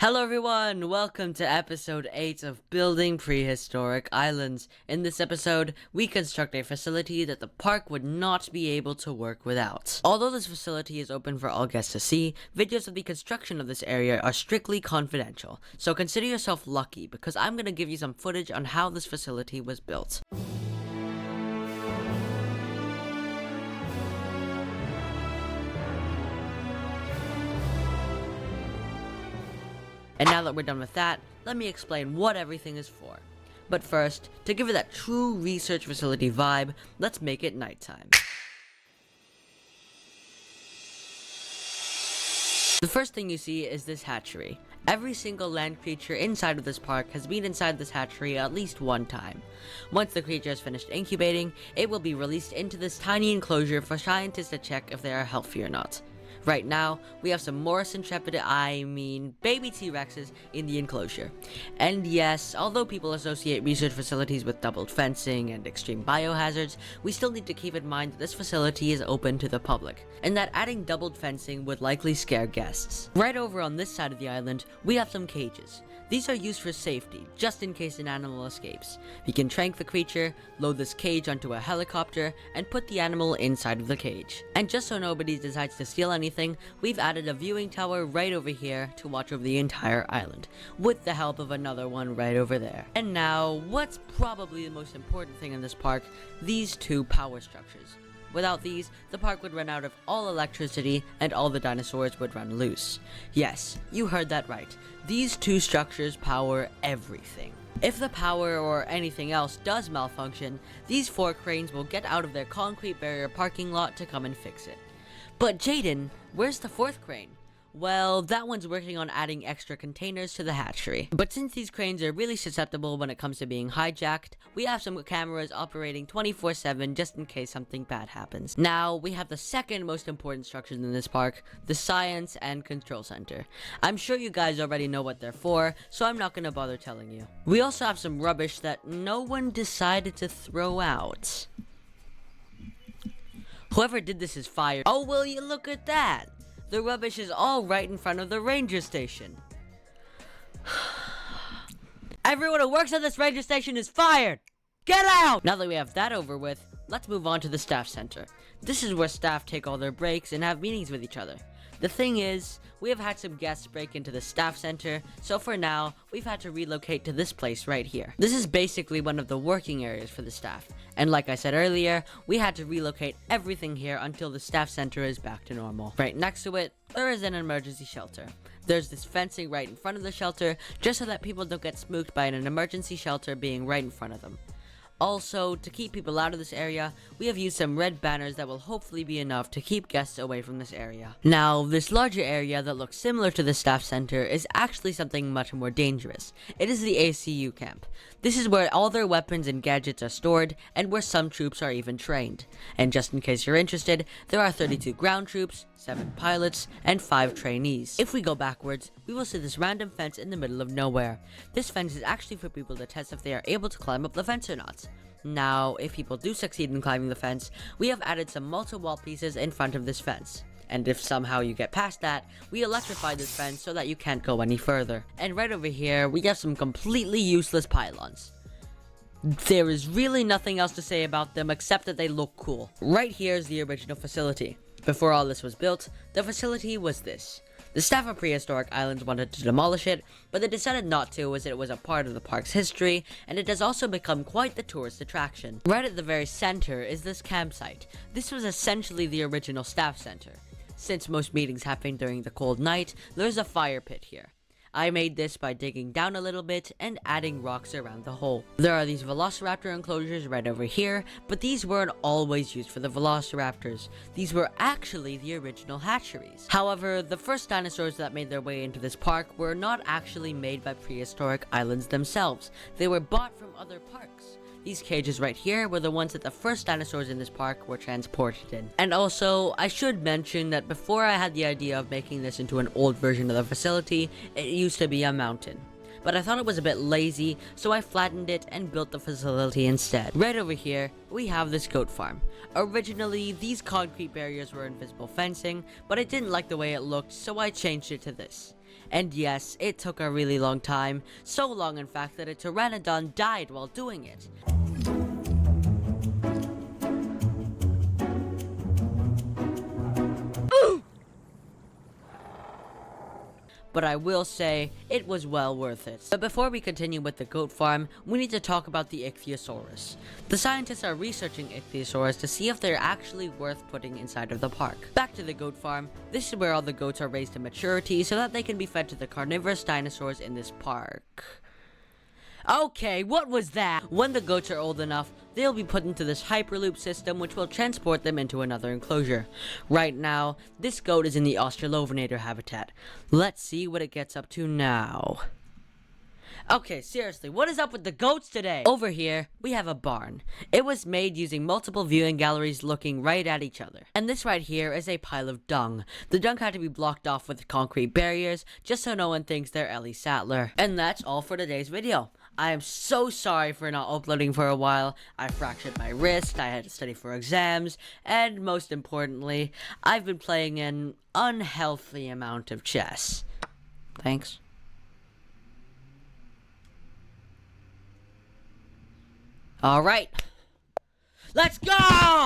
Hello everyone, welcome to episode 8 of Building Prehistoric Islands. In this episode, we construct a facility that the park would not be able to work without. Although this facility is open for all guests to see, videos of the construction of this area are strictly confidential. So consider yourself lucky because I'm going to give you some footage on how this facility was built. And now that we're done with that, let me explain what everything is for. But first, to give it that true research facility vibe, let's make it nighttime. The first thing you see is this hatchery. Every single land creature inside of this park has been inside this hatchery at least one time. Once the creature has finished incubating, it will be released into this tiny enclosure for scientists to check if they are healthy or not. Right now, we have some Morrison baby T-Rexes in the enclosure. And yes, although people associate research facilities with doubled fencing and extreme biohazards, we still need to keep in mind that this facility is open to the public, and that adding doubled fencing would likely scare guests. Right over on this side of the island, we have some cages. These are used for safety, just in case an animal escapes. We can trank the creature, load this cage onto a helicopter, and put the animal inside of the cage. And just so nobody decides to steal anything, we've added a viewing tower right over here to watch over the entire island, with the help of another one right over there. And now, what's probably the most important thing in this park, these two power structures. Without these, the park would run out of all electricity and all the dinosaurs would run loose. Yes, you heard that right. These two structures power everything. If the power or anything else does malfunction, these 4 cranes will get out of their concrete barrier parking lot to come and fix it. But Jaden, where's the 4th crane? Well, that one's working on adding extra containers to the hatchery. But since these cranes are really susceptible when it comes to being hijacked, we have some cameras operating 24/7 just in case something bad happens. Now, we have the second most important structures in this park, the Science and Control Center. I'm sure you guys already know what they're for, so I'm not gonna bother telling you. We also have some rubbish that no one decided to throw out. Whoever did this is fired. Oh, will you look at that? The rubbish is all right in front of the ranger station. Everyone who works at this ranger station is fired! Get out! Now that we have that over with, let's move on to the staff center. This is where staff take all their breaks and have meetings with each other. The thing is, we have had some guests break into the staff center, so for now, we've had to relocate to this place right here. This is basically one of the working areas for the staff, and like I said earlier, we had to relocate everything here until the staff center is back to normal. Right next to it, there is an emergency shelter. There's this fencing right in front of the shelter, just so that people don't get spooked by an emergency shelter being right in front of them. Also, to keep people out of this area, we have used some red banners that will hopefully be enough to keep guests away from this area. Now, this larger area that looks similar to the staff center is actually something much more dangerous. It is the ACU camp. This is where all their weapons and gadgets are stored, and where some troops are even trained. And just in case you're interested, there are 32 ground troops, 7 pilots, and 5 trainees. If we go backwards, we will see this random fence in the middle of nowhere. This fence is actually for people to test if they are able to climb up the fence or not. Now, if people do succeed in climbing the fence, we have added some multi-wall pieces in front of this fence. And if somehow you get past that, we electrify this fence so that you can't go any further. And right over here, we have some completely useless pylons. There is really nothing else to say about them except that they look cool. Right here is the original facility. Before all this was built, the facility was this. The staff of Prehistoric Islands wanted to demolish it, but they decided not to as it was a part of the park's history, and it has also become quite the tourist attraction. Right at the very center is this campsite. This was essentially the original staff center. Since most meetings happen during the cold night, there's a fire pit here. I made this by digging down a little bit and adding rocks around the hole. There are these velociraptor enclosures right over here, but these weren't always used for the velociraptors. These were actually the original hatcheries. However, the first dinosaurs that made their way into this park were not actually made by Prehistoric Islands themselves. They were bought from other parks. These cages right here were the ones that the first dinosaurs in this park were transported in. And also, I should mention that before I had the idea of making this into an old version of the facility, it used to be a mountain. But I thought it was a bit lazy, so I flattened it and built the facility instead. Right over here, we have this goat farm. Originally, these concrete barriers were invisible fencing, but I didn't like the way it looked, so I changed it to this. And yes, it took a really long time, so long in fact that a pteranodon died while doing it. But I will say, it was well worth it. But before we continue with the goat farm, we need to talk about the Ichthyosaurus. The scientists are researching Ichthyosaurus to see if they're actually worth putting inside of the park. Back to the goat farm, this is where all the goats are raised to maturity so that they can be fed to the carnivorous dinosaurs in this park. Okay, what was that? When the goats are old enough, they'll be put into this Hyperloop system which will transport them into another enclosure. Right now, this goat is in the Australopithecus habitat. Let's see what it gets up to now. Okay, seriously, what is up with the goats today? Over here, we have a barn. It was made using multiple viewing galleries looking right at each other. And this right here is a pile of dung. The dung had to be blocked off with concrete barriers just so no one thinks they're Ellie Sattler. And that's all for today's video. I am so sorry for not uploading for a while. I fractured my wrist, I had to study for exams, and most importantly, I've been playing an unhealthy amount of chess. Thanks. Alright, let's go!